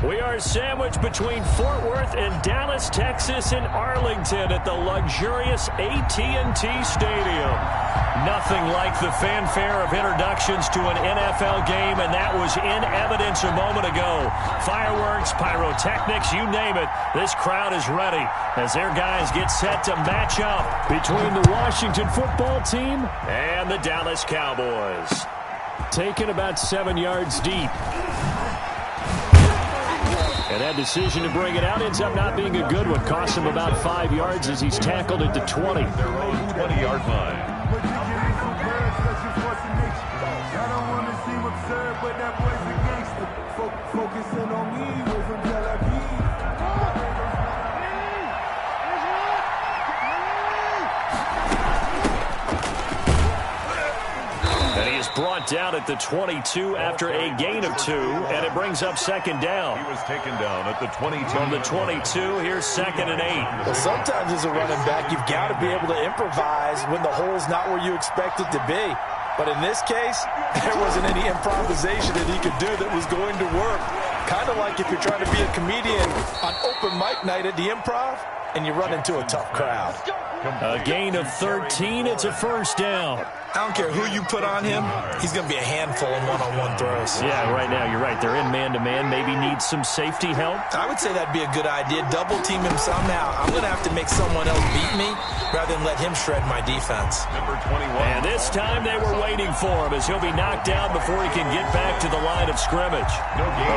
We are sandwiched between Fort Worth and Dallas, Texas, and Arlington at the luxurious AT&T Stadium. Nothing like the fanfare of introductions to an NFL game, and that was in evidence a moment ago. Fireworks, pyrotechnics, you name it. This crowd is ready as their guys get set to match up between the Washington football team and the Dallas Cowboys. Taken about 7 yards deep. And that decision to bring it out ends up not being a good one. Cost him about 5 yards as he's tackled at the 20. Their own 20-yard line. And he is brought down at the 22 after a gain of 2, and it brings up second down. He was taken down at the 22. From the 22, here's 2nd and 8. Well, sometimes as a running back, you've got to be able to improvise when the hole's not where you expect it to be. But in this case, there wasn't any improvisation that he could do that was going to work. Kind of like if you're trying to be a comedian on open mic night at the Improv and you run into a tough crowd. A gain of 13, it's a first down. I don't care who you put on him, he's going to be a handful in one-on-one throws. Yeah, right now, you're right. They're in man-to-man. Maybe needs some safety help. I would say that'd be a good idea. Double-team him somehow. I'm going to have to make someone else beat me rather than let him shred my defense. Number 21. And this time they were waiting for him as he'll be knocked down before he can get back to the line of scrimmage.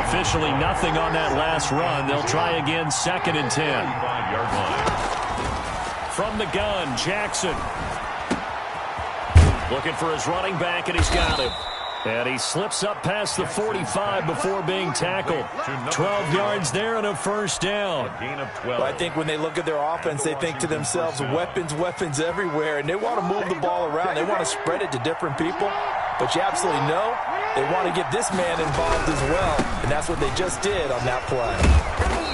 Officially nothing on that last run. They'll try again, 2nd and 10. 5-yard line. From the gun, Jackson. Looking for his running back, and he's got him. And he slips up past the 45 before being tackled. 12 yards there and a first down. A gain of 12. Well, I think when they look at their offense, they think to themselves, weapons, weapons everywhere, and they want to move the ball around. They want to spread it to different people. But you absolutely know they want to get this man involved as well, and that's what they just did on that play.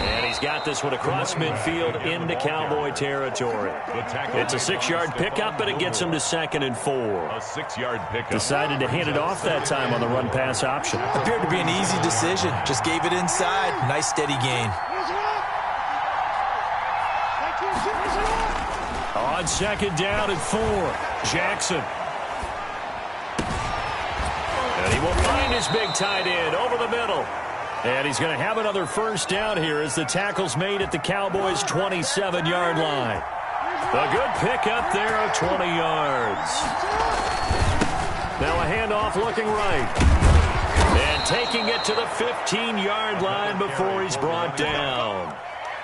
And he's got this one across midfield into Cowboy territory. It's a 6-yard pickup, but it gets him to 2nd and 4. A 6-yard pickup. Decided to hand it off that time on the run-pass option. Appeared to be an easy decision. Just gave it inside. Nice steady gain. On 2nd down and 4, Jackson. And he will find his big tight end over the middle. And he's going to have another first down here as the tackle's made at the Cowboys' 27-yard line. A good pickup there of 20 yards. Now a handoff looking right. And taking it to the 15-yard line before he's brought down.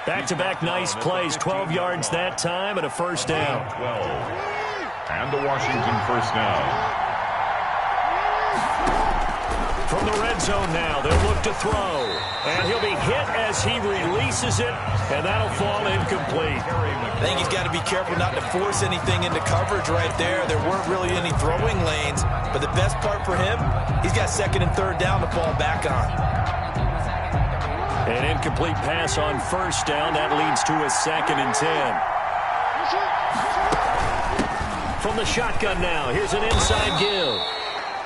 Back-to-back nice plays, 12 yards that time and a first down. 12. And the Washington first down. From the red zone now, they'll look to throw. And he'll be hit as he releases it, and that'll fall incomplete. I think he's got to be careful not to force anything into coverage right there. There weren't really any throwing lanes, but the best part for him, he's got 2nd and 3rd down to fall back on. An incomplete pass on first down. That leads to a 2nd and 10. From the shotgun now, here's an inside give.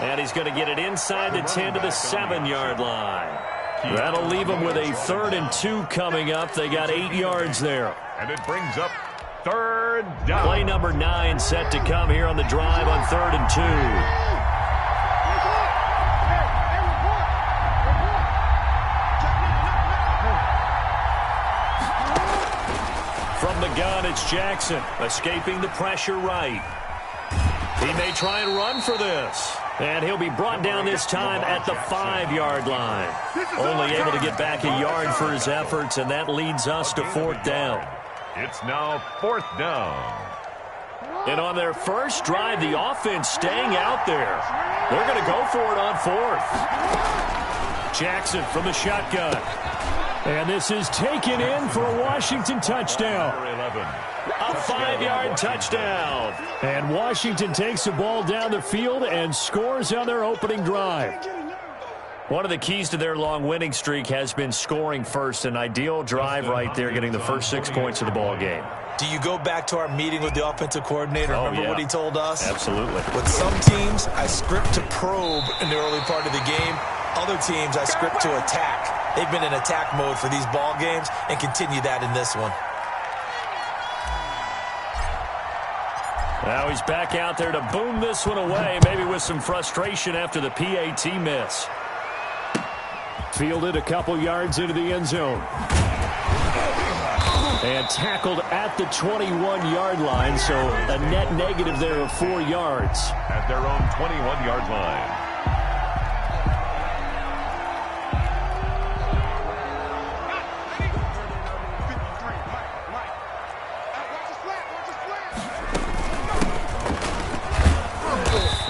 And he's going to get it inside the 10 to the 7-yard line. That'll leave him with a 3rd and 2 coming up. They got 8 yards there. And it brings up 3rd down. Play number 9 set to come here on the drive on 3rd and 2. From the gun, it's Jackson, escaping the pressure right. He may try and run for this. And he'll be brought down this time at the 5-yard line. Only able to get back a yard for his efforts, and that leads us to 4th down. It's now 4th down. And on their first drive, the offense staying out there. They're going to go for it on 4th. Jackson from the shotgun. And this is taken in for a Washington touchdown. A 5-yard touchdown. And Washington takes the ball down the field and scores on their opening drive. One of the keys to their long winning streak has been scoring first. An ideal drive right there, getting the first 6 points of the ball game. Do you go back to our meeting with the offensive coordinator? Remember what he told us? Absolutely. With some teams, I script to probe in the early part of the game. Other teams, I script to attack. They've been in attack mode for these ball games and continue that in this one. Now he's back out there to boom this one away, maybe with some frustration after the PAT miss. Fielded a couple yards into the end zone. And tackled at the 21-yard line, so a net negative there of 4 yards. At their own 21-yard line.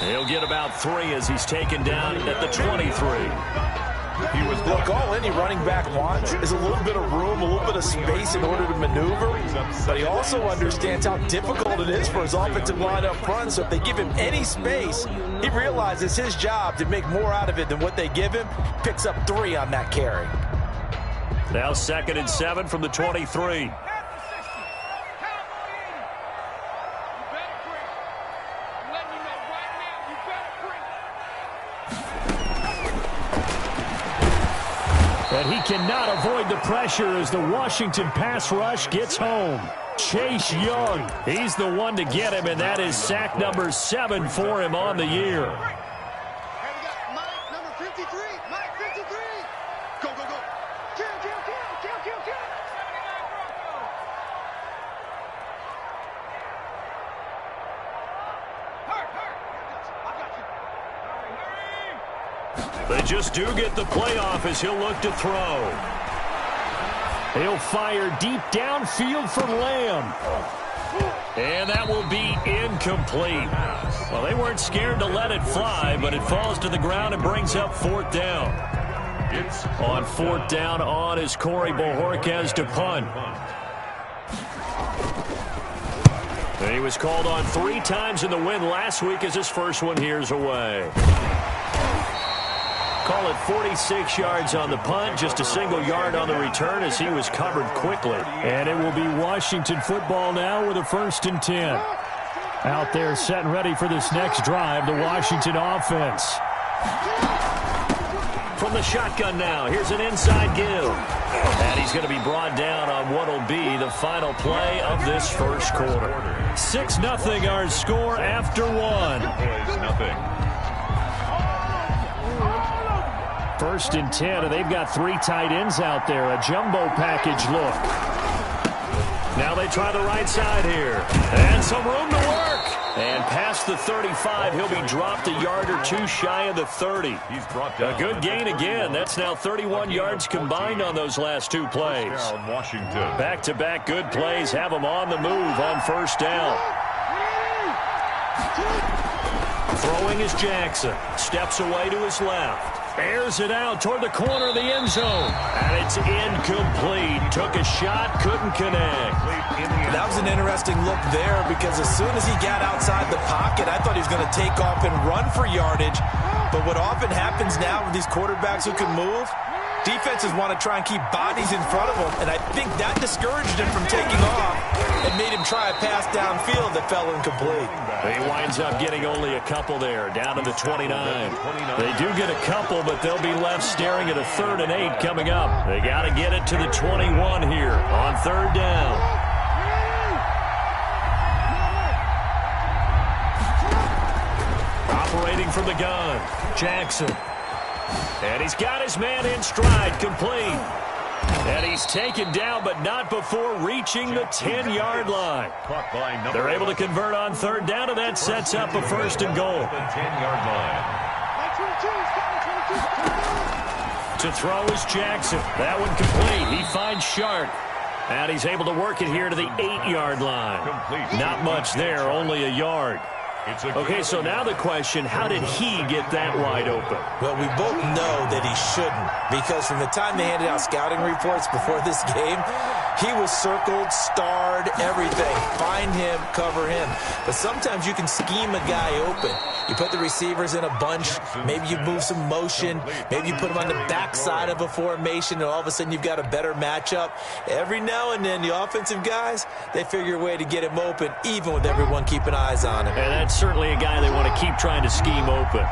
He'll get about 3 as he's taken down at the 23. Look, all any running back wants is a little bit of room, a little bit of space in order to maneuver. But he also understands how difficult it is for his offensive line up front. So if they give him any space, he realizes his job to make more out of it than what they give him. Picks up 3 on that carry. Now 2nd and 7 from the 23. And he cannot avoid the pressure as the Washington pass rush gets home. Chase Young, he's the one to get him, and that is sack number 7 for him on the year. They just do get the playoff as he'll look to throw. He'll fire deep downfield for Lamb. And that will be incomplete. Well, they weren't scared to let it fly, but it falls to the ground and brings up 4th down. On 4th down on is Corey Bojorquez to punt. And he was called on 3 times in the win last week as his first one here's away. Call it 46 yards on the punt, just a single yard on the return as he was covered quickly. And it will be Washington football now with a 1st and 10. Out there set and ready for this next drive, the Washington offense. From the shotgun now, here's an inside give. And he's going to be brought down on what will be the final play of this first quarter. 6-0 our score after 1. 1st and 10, and they've got 3 tight ends out there. A jumbo package look. Now they try the right side here. And some room to work. And past the 35, he'll be dropped a yard or 2 shy of the 30. He's brought down. A good gain again. That's now 31 yards combined on those last 2 plays. Washington. Back-to-back good plays have him on the move on 1st down. Throwing is Jackson. Steps away to his left. Airs it out toward the corner of the end zone. And it's incomplete. Took a shot, couldn't connect. That was an interesting look there because as soon as he got outside the pocket, I thought he was going to take off and run for yardage. But what often happens now with these quarterbacks who can move, defenses want to try and keep bodies in front of them. And I think that discouraged him from taking off and made him try a pass downfield that fell incomplete. He winds up getting only a couple there, down to the 29. They do get a couple, but they'll be left staring at a 3rd and 8 coming up. They got to get it to the 21 here on 3rd down. Operating from the gun, Jackson. And he's got his man in stride, complete. And he's taken down, but not before reaching the 10-yard line. They're able to convert on 3rd down, and that sets up a 1st and goal. The 10-yard line. To throw is Jackson. That one complete. He finds Sharp. And he's able to work it here to the 8-yard line. Not much there, only a yard. Okay, so now the question, how did he get that wide open? Well, we both know that he shouldn't, because from the time they handed out scouting reports before this game, he was circled, starred, everything. Find him, cover him. But sometimes you can scheme a guy open. You put the receivers in a bunch. Maybe you move some motion. Maybe you put them on the backside of a formation, and all of a sudden you've got a better matchup. Every now and then, the offensive guys, they figure a way to get him open, even with everyone keeping eyes on him. And that's certainly a guy they want to keep trying to scheme open.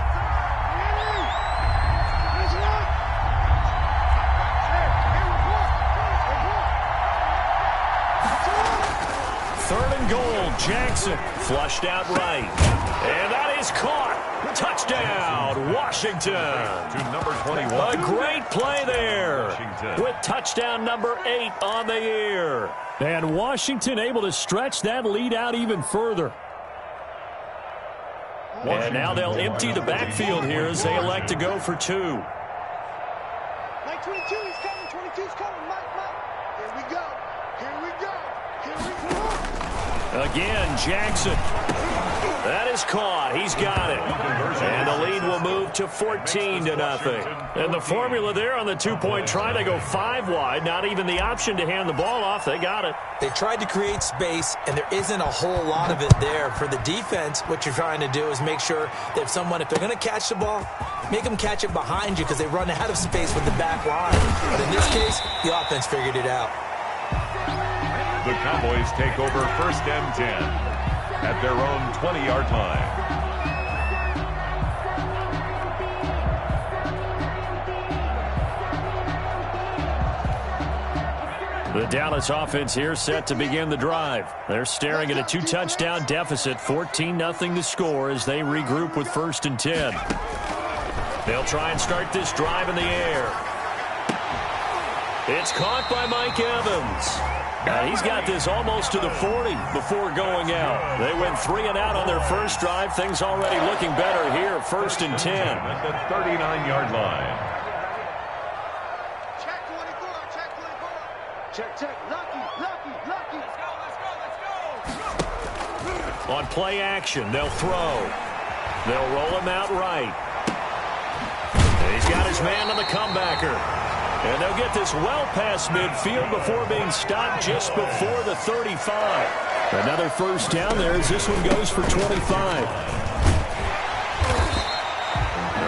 goal. Jackson flushed out right. And that is caught. Touchdown, Washington. To number 21. A great play there with touchdown number 8 on the year. And Washington able to stretch that lead out even further. And now they'll empty the backfield here as they elect to go for 2. Mike 22, he's coming. 22's coming. Mike. Here we go. Again, Jackson. That is caught. He's got it. And the lead will move to 14-0. And the formula there on the 2-point try, they go 5 wide. Not even the option to hand the ball off. They got it. They tried to create space, and there isn't a whole lot of it there. For the defense, what you're trying to do is make sure that if they're going to catch the ball, make them catch it behind you because they run out of space with the back line. But in this case, the offense figured it out. The Cowboys take over 1st and 10 at their own 20-yard line. The Dallas offense here set to begin the drive. They're staring at a 2-touchdown deficit, 14-0 to score as they regroup with 1st and 10. They'll try and start this drive in the air. It's caught by Mike Evans. And he's got this almost to the 40 before going out. They went 3 and out on their first drive. Things already looking better here, 1st and 10. At the 39-yard line. Check 24. Check. Lucky. Let's go. On play action, they'll throw. They'll roll him out right. He's got his man on the comebacker. And they'll get this well past midfield before being stopped just before the 35. Another first down there as this one goes for 25.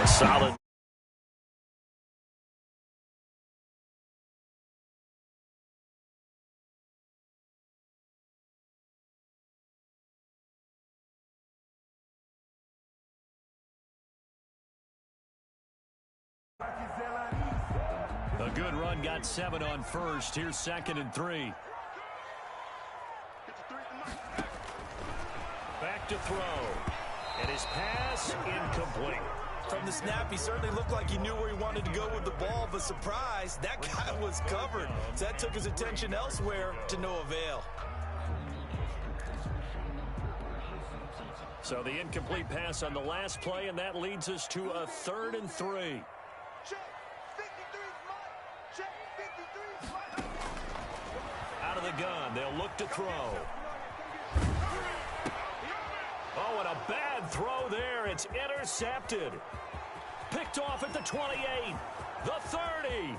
A solid. A good run, got 7 on first. Here's 2nd and 3. Back to throw. And his pass incomplete. From the snap, he certainly looked like he knew where he wanted to go with the ball, but surprise, that guy was covered. So that took his attention elsewhere to no avail. So the incomplete pass on the last play, and that leads us to a 3rd and 3. Out of the gun, they'll look to throw. Oh, and a bad throw there. It's intercepted. Picked off at the 28, the 30,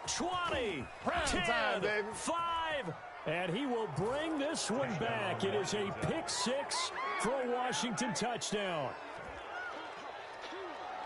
20, 10, 5, and he will bring this one back. It is a pick-6 for a Washington touchdown.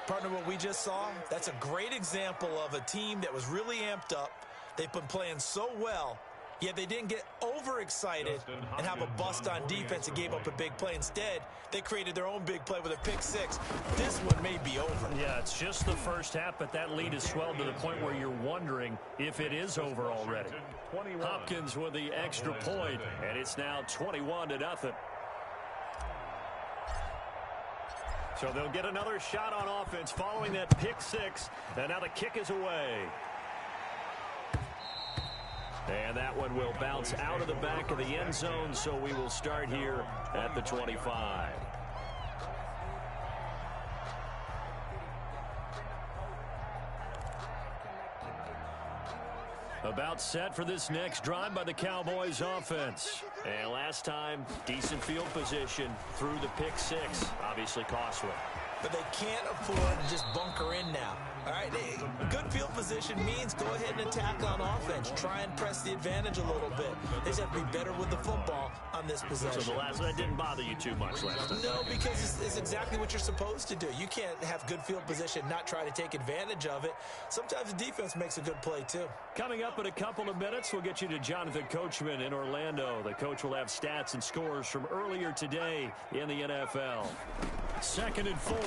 Partner, what we just saw, that's a great example of a team that was really amped up. They've been playing so well, yet they didn't get overexcited and have a bust on defense and gave up a big play. Instead, they created their own big play with a pick-6. This one may be over. Yeah, it's just the first half, but that lead has swelled to the point where you're wondering if it is over already. Hopkins with the extra point, and it's now 21-0. So they'll get another shot on offense following that pick-6, and now the kick is away. And that one will bounce out of the back of the end zone, so we will start here at the 25. About set for this next drive by the Cowboys offense. And last time, decent field position through the pick-6. Obviously costly. But they can't afford to just bunker in now. All right, good field position means go ahead and attack on offense. Try and press the advantage a little bit. They just have to be better with the football on this possession. So that didn't bother you too much last time? No, because it's exactly what you're supposed to do. You can't have good field position, not try to take advantage of it. Sometimes the defense makes a good play, too. Coming up in a couple of minutes, we'll get you to Jonathan Coachman in Orlando. The coach will have stats and scores from earlier today in the NFL. 2nd and 4.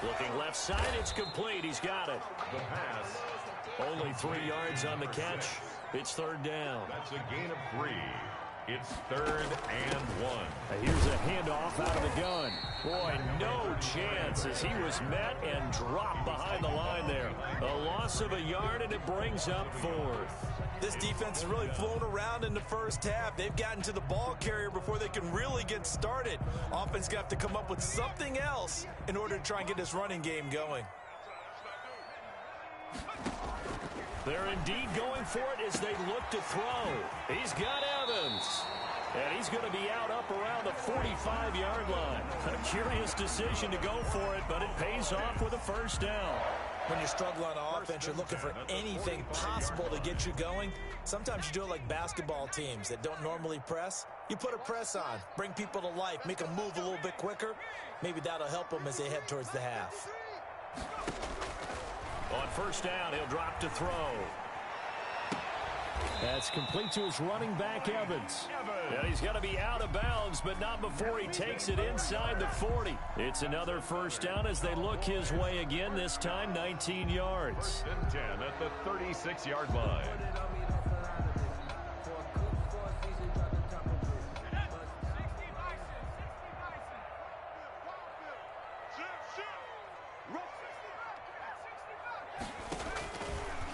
Looking left side, it's complete. He's got it. The pass. Only 3 yards on the catch. It's third down. That's a gain of 3. It's 3rd and 1. Here's a handoff out of the gun. Boy, no chance as he was met and dropped behind the line there. A loss of a yard, and it brings up 4th. This defense has really flown around in the first half. They've gotten to the ball carrier before they can really get started. Offense going to have to come up with something else in order to try and get this running game going. They're indeed going for it as they look to throw. He's got Evans. And he's going to be out up around the 45-yard line. A curious decision to go for it, but it pays off with a first down. When you struggle on offense, you're looking for anything possible to get you going. Sometimes you do it like basketball teams that don't normally press. You put a press on, bring people to life, make them move a little bit quicker. Maybe that'll help them as they head towards the half. On first down, he'll drop to throw. That's complete to his running back, Evans. And he's going to be out of bounds, but not before he takes it inside the 40. It's another first down as they look his way again, this time 19 yards. 1st and 10 at the 36-yard line.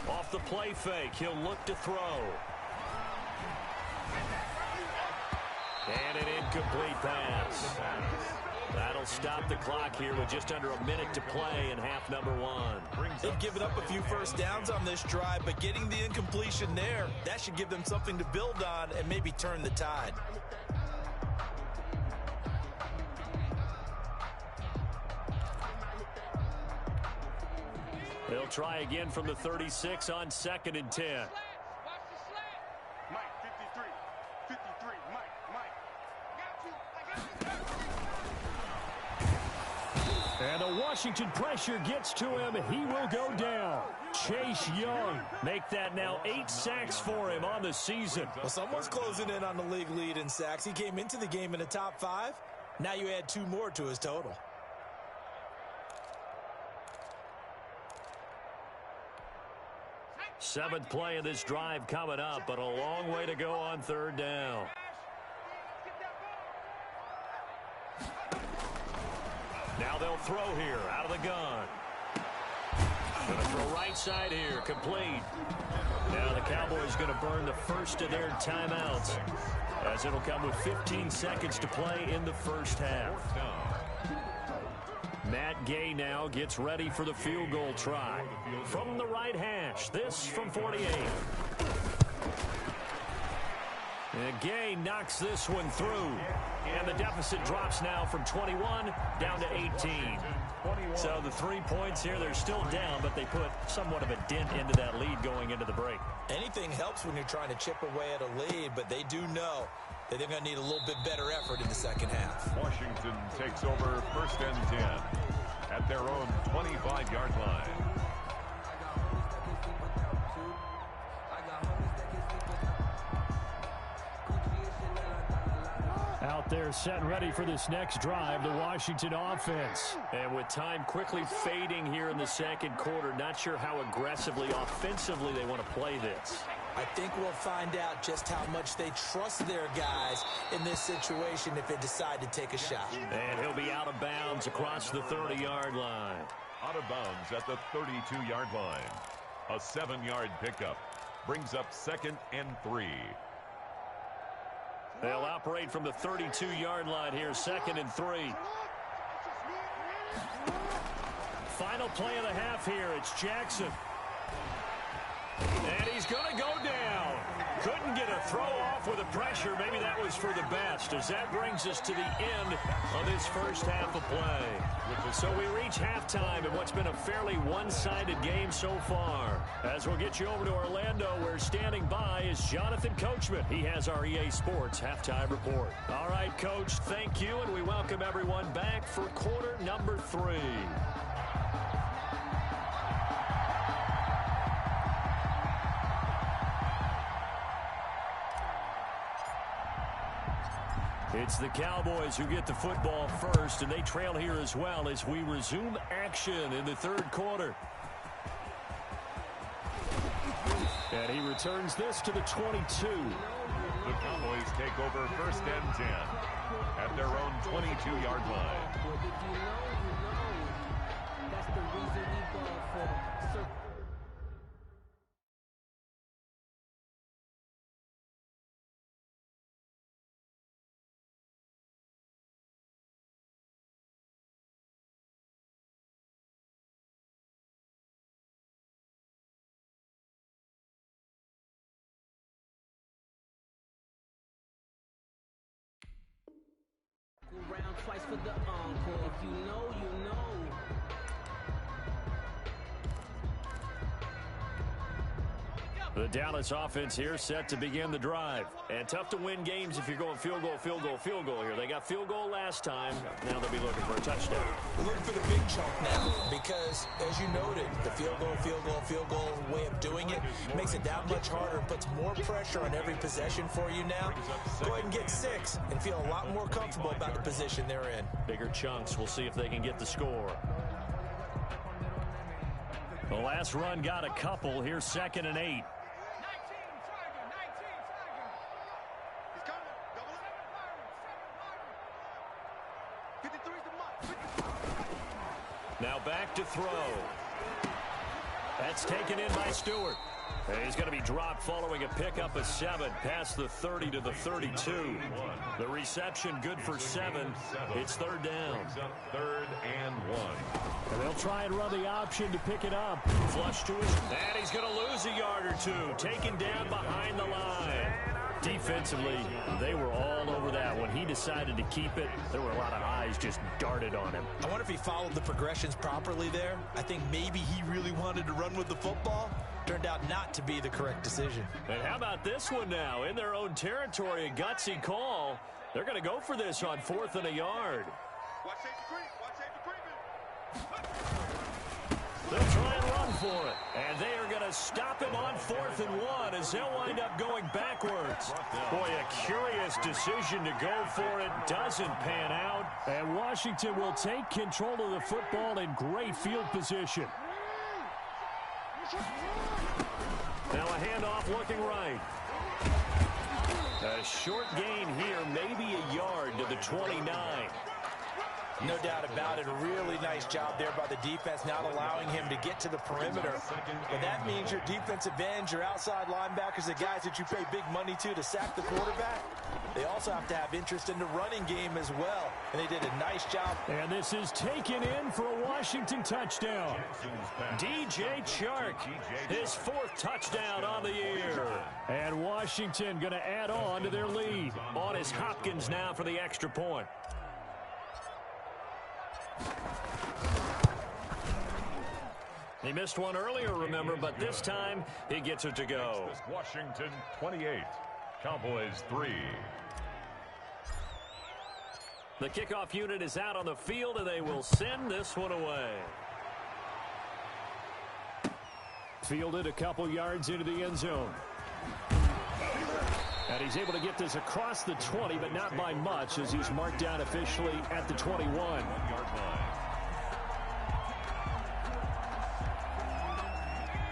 Off the play fake, he'll look to throw. And an incomplete pass. That'll stop the clock here with just under a minute to play in half number 1. They've given up a few first downs on this drive, but getting the incompletion there, that should give them something to build on and maybe turn the tide. They'll try again from the 36 on 2nd and 10. Mike, 53, Mike. And the Washington pressure gets to him. He will go down. Chase Young make that now 8 sacks for him on the season. Well, someone's closing in on the league lead in sacks. He came into the game in the top 5. Now you add 2 more to his total. Seventh play of this drive coming up, but a long way to go on third down. Now they'll throw here out of the gun. Going to throw right side here, complete. Now the Cowboys going to burn the first of their timeouts as it'll come with 15 seconds to play in the first half. Matt Gay now gets ready for the field goal try. From the right hash, this from 48. And Gay knocks this one through. And the deficit drops now from 21 down to 18. So the 3 points here, they're still down, but they put somewhat of a dent into that lead going into the break. Anything helps when you're trying to chip away at a lead, but they do know that they're going to need a little bit better effort in the second half. Washington takes over 1st and 10 at their own 25-yard line. Out there set ready for this next drive, the Washington offense. And with time quickly fading here in the second quarter, not sure how aggressively, offensively they want to play this. I think we'll find out just how much they trust their guys in this situation if they decide to take a shot. And he'll be out of bounds across the 30-yard line. Out of bounds at the 32-yard line. A 7-yard pickup brings up 2nd and 3. They'll operate from the 32-yard line here, 2nd and 3. Final play of the half here. It's Jackson. And he's going to go down. Couldn't get a throw off with the pressure. Maybe that was for the best, as that brings us to the end of this first half of play. So we reach halftime in what's been a fairly one-sided game so far. As we'll get you over to Orlando, where standing by is Jonathan Coachman. He has our EA Sports halftime report. All right, Coach, thank you, and we welcome everyone back for quarter number 3. It's the Cowboys who get the football first, and they trail here as well as we resume action in the third quarter. And he returns this to the 22. The Cowboys take over first and 10 at their own 22-yard line. If you know, you know. That's the reason we ball for. Round twice for the encore. If you know, you know. The Dallas offense here set to begin the drive. And tough to win games if you're going field goal, field goal, field goal here. They got field goal last time. Now they'll be looking for a touchdown. We're looking for the big chunk now because, as you noted, the field goal way of doing it makes it that much harder, puts more pressure on every possession for you now. Go ahead and get 6 and feel a lot more comfortable about the position they're in. Bigger chunks. We'll see if they can get the score. The last run got a couple. Here's 2nd and 8. Now back to throw. That's taken in by Stewart. And he's going to be dropped following a pickup of 7 past the 30 to the 32. The reception good for 7. It's 3rd down. 3rd and 1. And they'll try and run the option to pick it up. Flush to his. And he's going to lose a yard or 2. Taken down behind the line. Defensively, they were all over that. When he decided to keep it, there were a lot of eyes just darted on him. I wonder if he followed the progressions properly there. I think maybe he really wanted to run with the football. Turned out not to be the correct decision. And how about this one now? In their own territory, a gutsy call. They're going to go for this on 4th and a yard. They'll try and run for it. And they are going to stop him on 4th and 1 as they'll wind up going backwards. Boy, a curious decision to go for it. Doesn't pan out. And Washington will take control of the football in great field position. Now a handoff looking right. A short gain here, maybe a yard to the 29. No doubt about it. A really nice job there by the defense, not allowing him to get to the perimeter. But that means your defensive ends, your outside linebackers, the guys that you pay big money to sack the quarterback, they also have to have interest in the running game as well. And they did a nice job. And this is taken in for a Washington touchdown. DJ Chark, his 4th touchdown on the year. And Washington going to add on to their lead. On is Hopkins now for the extra point. He missed one earlier, remember, but this time he gets it to go. Washington 28, Cowboys 3. The kickoff unit is out on the field, and they will send this one away. Fielded a couple yards into the end zone. And he's able to get this across the 20, but not by much, as he's marked down officially at the 21. 1-yard line.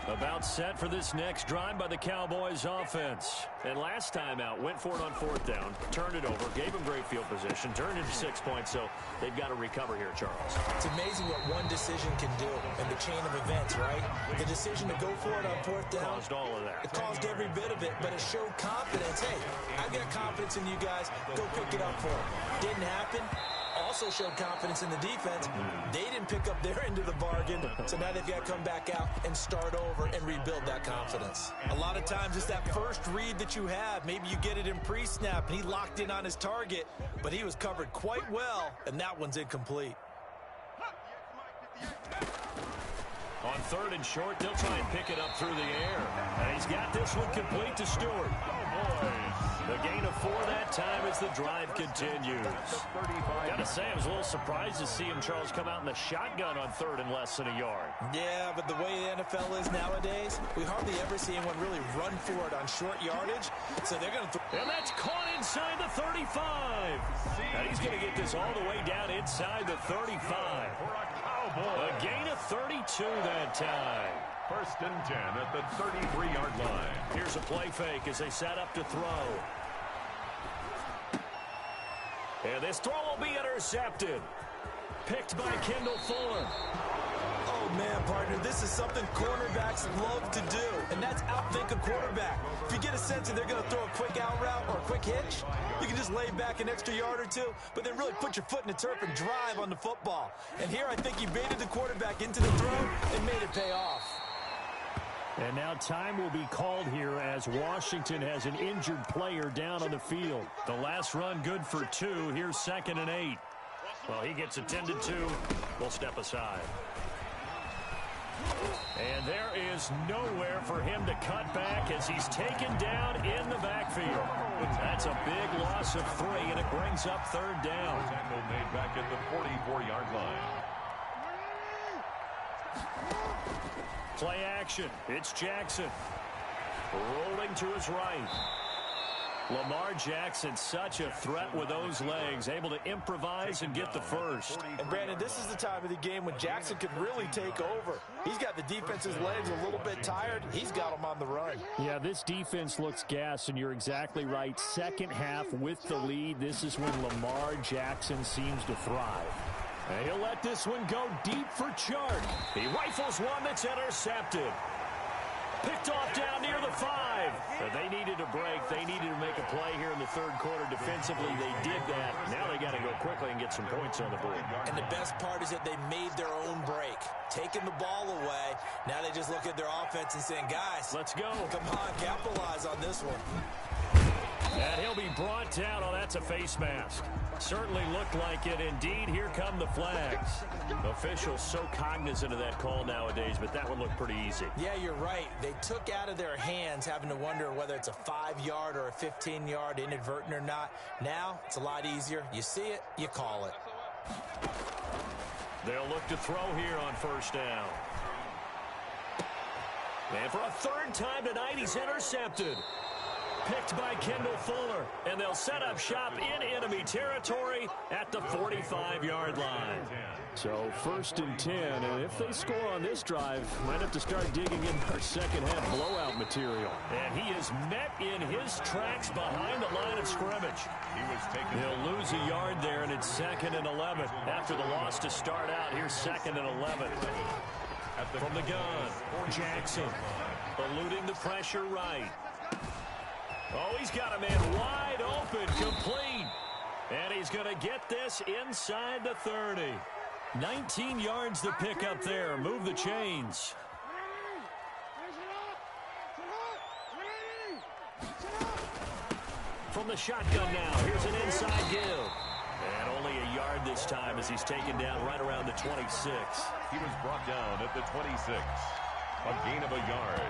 About set for this next drive by the Cowboys offense. And last time out, went for it on 4th down, turned it over, gave him great field position, turned into 6 points, so they've got to recover here, Charles. It's amazing what one decision can do in the chain of events, right? The decision to go for it on 4th down. Caused all of that. It caused every bit of it, but it showed confidence. Hey, I've got confidence in you guys. Go pick it up for them. Didn't happen. Also showed confidence in the defense. They didn't pick up their end of the bargain, so now they've got to come back out and start over and rebuild that confidence. A lot of times it's that first read that you have. Maybe you get it in pre-snap, and he locked in on his target, but he was covered quite well, and that one's incomplete. On 3rd and short, they'll try and pick it up through the air. And he's got this one complete to Stewart. The gain of 4 that time as the drive continues. Got to say, I was a little surprised to see him, Charles, come out in the shotgun on 3rd and less than a yard. Yeah, but the way the NFL is nowadays, we hardly ever see anyone really run for it on short yardage. So they're going to and that's caught inside the 35. And he's going to get this all the way down inside the 35. A gain of 32 that time. First and 10 at the 33-yard line. Here's a play fake as they set up to throw. And this throw will be intercepted. Picked by Kendall Fuller. Oh, man, partner, this is something cornerbacks love to do, and that's outthink a quarterback. If you get a sense that they're going to throw a quick out route or a quick hitch, you can just lay back an extra yard or two, but then really put your foot in the turf and drive on the football. And here I think he baited the quarterback into the throw and made it pay off. And now time will be called here as Washington has an injured player down on the field. The last run good for 2. Here's 2nd and 8. Well, he gets attended to. We'll step aside. And there is nowhere for him to cut back as he's taken down in the backfield. That's a big loss of 3, and it brings up 3rd down. Tackle made back at the 44-yard line. Play action. It's Jackson. Rolling to his right. Lamar Jackson, such a threat with those legs, able to improvise and get the first. And, Brandon, this is the time of the game when Jackson could really take over. He's got the defense's legs a little bit tired. He's got them on the run. Yeah, this defense looks gassed, and you're exactly right. Second half with the lead, this is when Lamar Jackson seems to thrive. And he'll let this one go deep for Chart. He rifles one that's intercepted. Picked off down near the 5. But they needed a break. They needed to make a play here in the 3rd quarter. Defensively, they did that. Now they got to go quickly and get some points on the board. And the best part is that they made their own break. Taking the ball away. Now they just look at their offense and saying, guys, let's go. Come on, capitalize on this one. And he'll be brought down. Oh, that's a face mask. Certainly looked like it. Indeed, here come the flags. Officials so cognizant of that call nowadays, but that one looked pretty easy. Yeah, you're right. They took out of their hands having to wonder whether it's a 5-yard or a 15-yard inadvertent or not. Now, it's a lot easier. You see it, you call it. They'll look to throw here on 1st down. And for a 3rd time tonight, he's intercepted. Picked by Kendall Fuller, and they'll set up shop in enemy territory at the 45-yard line. So 1st and 10, and if they score on this drive, might have to start digging in our second-half blowout material. And he is met in his tracks behind the line of scrimmage. He'll lose a yard there, and it's 2nd and 11. After the loss to start out, here's 2nd and 11. From the gun, Jackson, eluding the pressure right. Oh, he's got a man wide open, complete. And he's going to get this inside the 30. 19 yards to pick up there. Move the chains. From the shotgun now, here's an inside give. And only a yard this time as he's taken down right around the 26. He was brought down at the 26. A gain of a yard.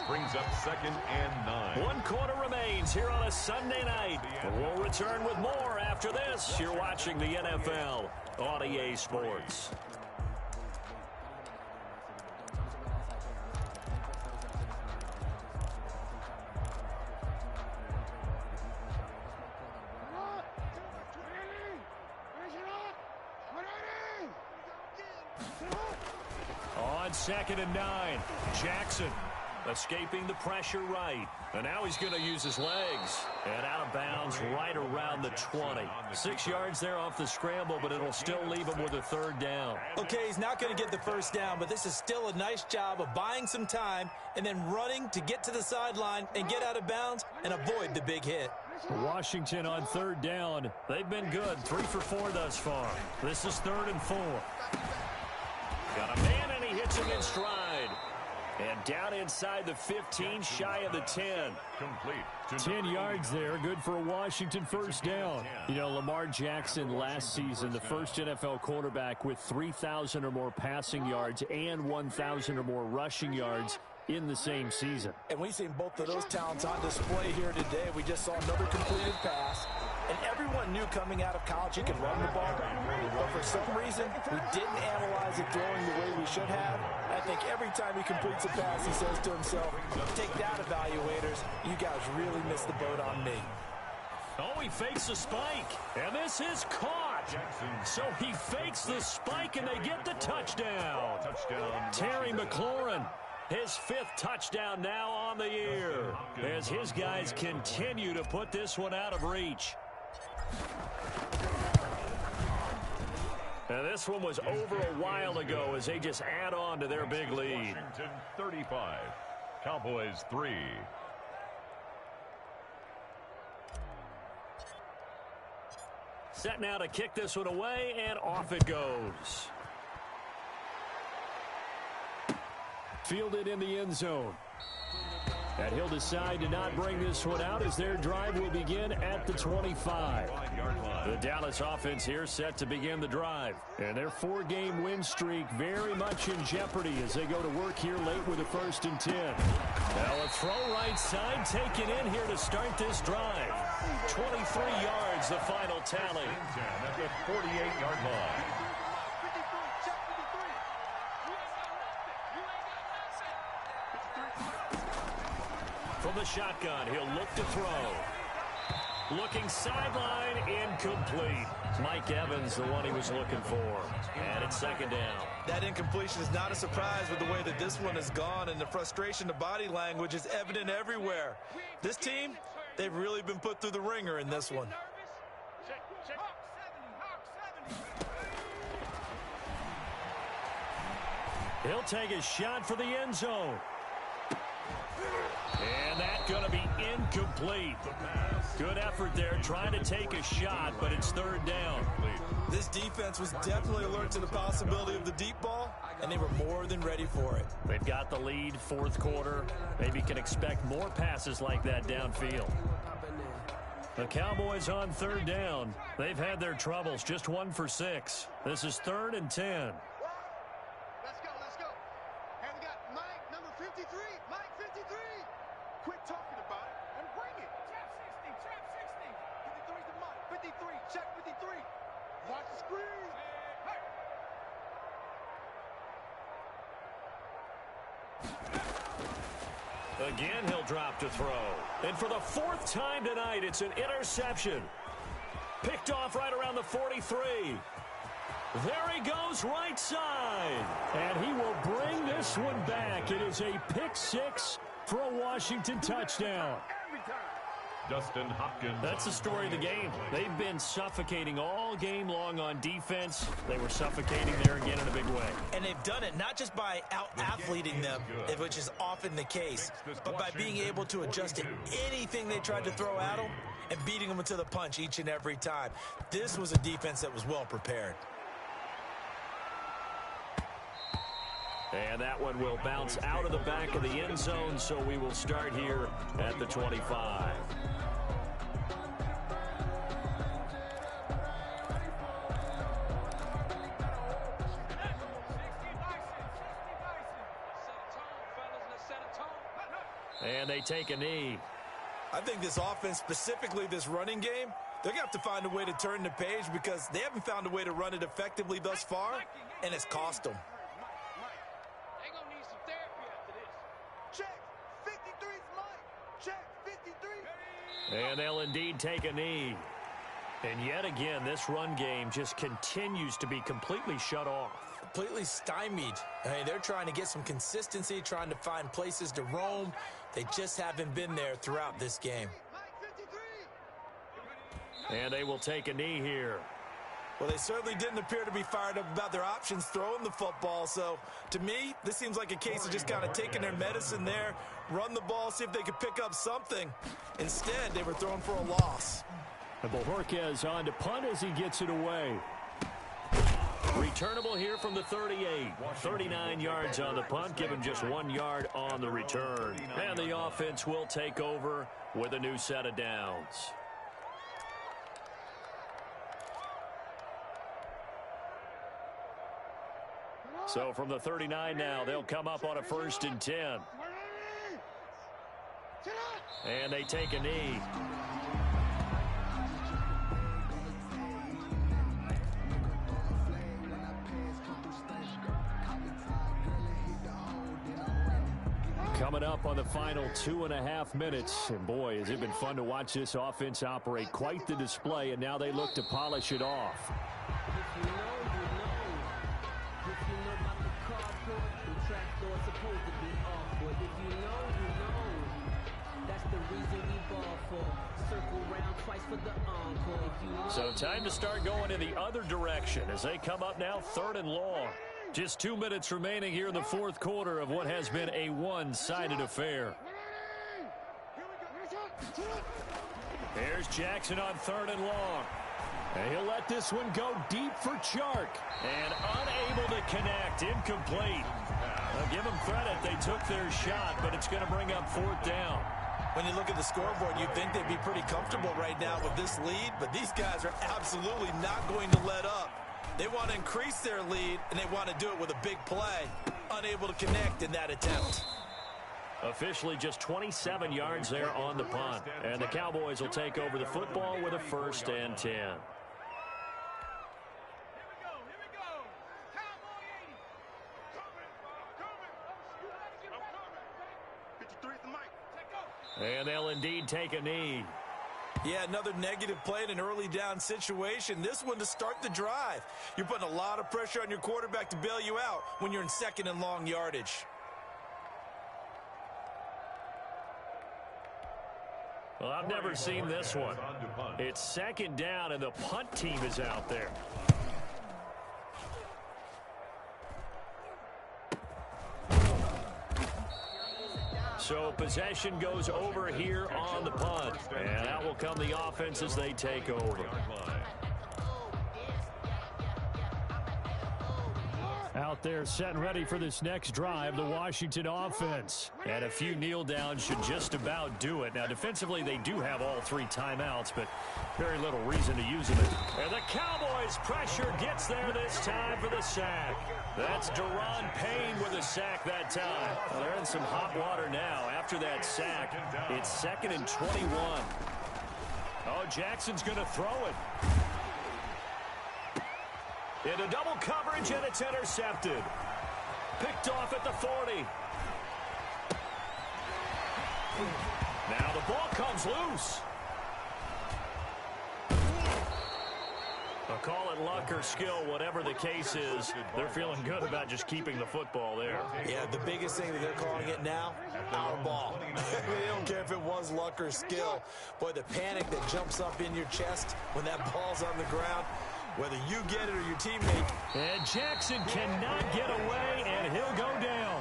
Brings up 2nd and 9. 1 quarter remains here on a Sunday night. We'll return with more after this. You're watching the NFL on EA Sports. On 2nd and 9, Jackson. Escaping the pressure right. And now he's going to use his legs. And out of bounds right around the 20. 6 yards there off the scramble, but it'll still leave him with a 3rd down. Okay, he's not going to get the 1st down, but this is still a nice job of buying some time and then running to get to the sideline and get out of bounds and avoid the big hit. Washington on 3rd down. They've been good. 3 for 4 thus far. This is 3rd and 4. Got a man, and he hits him in stride. And down inside the 15, shy of the 10. Complete. 10 yards there, good for a Washington 1st down. You know, Lamar Jackson last season, the first NFL quarterback with 3,000 or more passing yards and 1,000 or more rushing yards in the same season. And we've seen both of those talents on display here today. We just saw another completed pass. And everyone knew coming out of college he could run the ball. But for some reason, we didn't analyze it throwing the way we should have. I think every time he completes a pass, he says to himself, take that, evaluators. You guys really missed the boat on me. Oh, he fakes the spike. And this is caught. So he fakes the spike, and they get the touchdown. Terry McLaurin. His 5th touchdown now on the year as his guys continue to put this one out of reach. And this one was over a while ago as they just add on to their big lead. Washington 35, Cowboys 3. Set now to kick this one away, and off it goes. Fielded in the end zone. And he'll decide to not bring this one out as their drive will begin at the 25. The Dallas offense here set to begin the drive. And their 4-game win streak very much in jeopardy as they go to work here late with a 1st and 10. Now a throw right side taken in here to start this drive. 23 yards the final tally. At the 48-yard line. From the shotgun, he'll look to throw. Looking sideline, incomplete. Mike Evans, the one he was looking for. And it's 2nd down. That incompletion is not a surprise with the way that this one has gone, and the frustration, the body language is evident everywhere. This team, they've really been put through the ringer in this one. He'll take a shot for the end zone. And that's going to be incomplete. Good effort there trying to take a shot, but it's 3rd down. This defense was definitely alert to the possibility of the deep ball, and they were more than ready for it. They've got the lead, 4th quarter. Maybe can expect more passes like that downfield. The Cowboys on 3rd down. They've had their troubles, just 1 for 6. This is 3rd and 10. Let's go. And we got Mike, number 53. Mike, 53. Quit talking about it and bring it. Trap 60. 53's the Mike. 53. Check 53. Watch the screen. Hey. Again, he'll drop to throw. And for the 4th time tonight, it's an interception. Picked off right around the 43. There he goes right side. And he will bring this one back. It is a pick 6 for a Washington touchdown. Dustin Hopkins. That's the story of the game. They've been suffocating all game long on defense. They were suffocating there again in a big way. And they've done it not just by out-athleting them, which is often the case, but by being able to adjust to anything they tried to throw at them and beating them to the punch each and every time. This was a defense that was well prepared. And that one will bounce out of the back of the end zone, so we will start here at the 25. And they take a knee. I think this offense, specifically this running game, they're going to have to find a way to turn the page because they haven't found a way to run it effectively thus far, and it's cost them. They're going to need some therapy after this. Check. 53's Mike. Check. 53. And they'll indeed take a knee. And yet again, this run game just continues to be completely shut off. Completely stymied. I mean, they're trying to get some consistency, trying to find places to roam. They just haven't been there throughout this game. And they will take a knee here. Well, they certainly didn't appear to be fired up about their options throwing the football. So, to me, this seems like a case of just kind of taking their medicine there, run the ball, see if they could pick up something. Instead, they were throwing for a loss. And Bojorquez on to punt as he gets it away. Returnable here from the 38. 39 yards on the punt, given just 1 yard on the return. And the offense will take over with a new set of downs. So from the 39 now, they'll come up on a 1st and 10. And they take a knee. Coming up on the final 2.5 minutes. And boy, has it been fun to watch this offense operate. Quite the display, and now they look to polish it off. If you know about the carport, the tractor it's supposed to be awkward. If you know, you know. That's the reason we ball for. Circle round twice for the encore. If you know, So time to start going in the other direction as they come up now 3rd and long. Just 2 minutes remaining here in the 4th quarter of what has been a one-sided affair. Here's Jackson on 3rd and long. And he'll let this one go deep for Chark. And unable to connect. Incomplete. I'll give them credit. They took their shot, but it's going to bring up 4th down. When you look at the scoreboard, you'd think they'd be pretty comfortable right now with this lead, but these guys are absolutely not going to let up. They want to increase their lead, and they want to do it with a big play. Unable to connect in that attempt. Officially just 27 yards there on the punt. And the Cowboys will take over the football with a 1st and 10. And they'll indeed take a knee. Yeah, another negative play in an early down situation. This one to start the drive. You're putting a lot of pressure on your quarterback to bail you out when you're in 2nd and long yardage. Well, I've never seen this one. It's 2nd down, and the punt team is out there. So possession goes over here on the punt. And out will come the offense as they take over. Out there set and ready for this next drive, the Washington offense. And a few kneel downs should just about do it. Now, defensively, they do have all 3 timeouts, but very little reason to use them. And the Cowboys' pressure gets there this time for the sack. That's Deron Payne with a sack that time. Well, they're in some hot water now. After that sack, it's 2nd and 21. Oh, Jackson's going to throw it. Into double coverage, and it's intercepted. Picked off at the 40. Now the ball comes loose. I'll call it luck or skill, whatever the case is. They're feeling good about just keeping the football there. Yeah, the biggest thing that they're calling it now, our ball. They don't care if it was luck or skill. Boy, the panic that jumps up in your chest when that ball's on the ground, whether you get it or your teammate. And Jackson cannot get away, and he'll go down.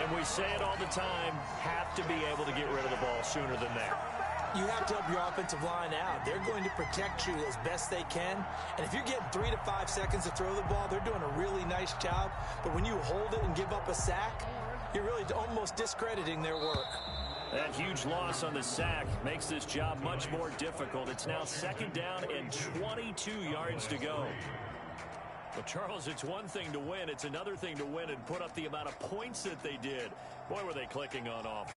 And we say it all the time, have to be able to get rid of the ball sooner than that. You have to help your offensive line out. They're going to protect you as best they can. And if you're getting 3 to 5 seconds to throw the ball, they're doing a really nice job. But when you hold it and give up a sack, you're really almost discrediting their work. That huge loss on the sack makes this job much more difficult. It's now 2nd down and 22 yards to go. Well, Charles, it's one thing to win. It's another thing to win and put up the amount of points that they did. Boy, were they clicking on offense.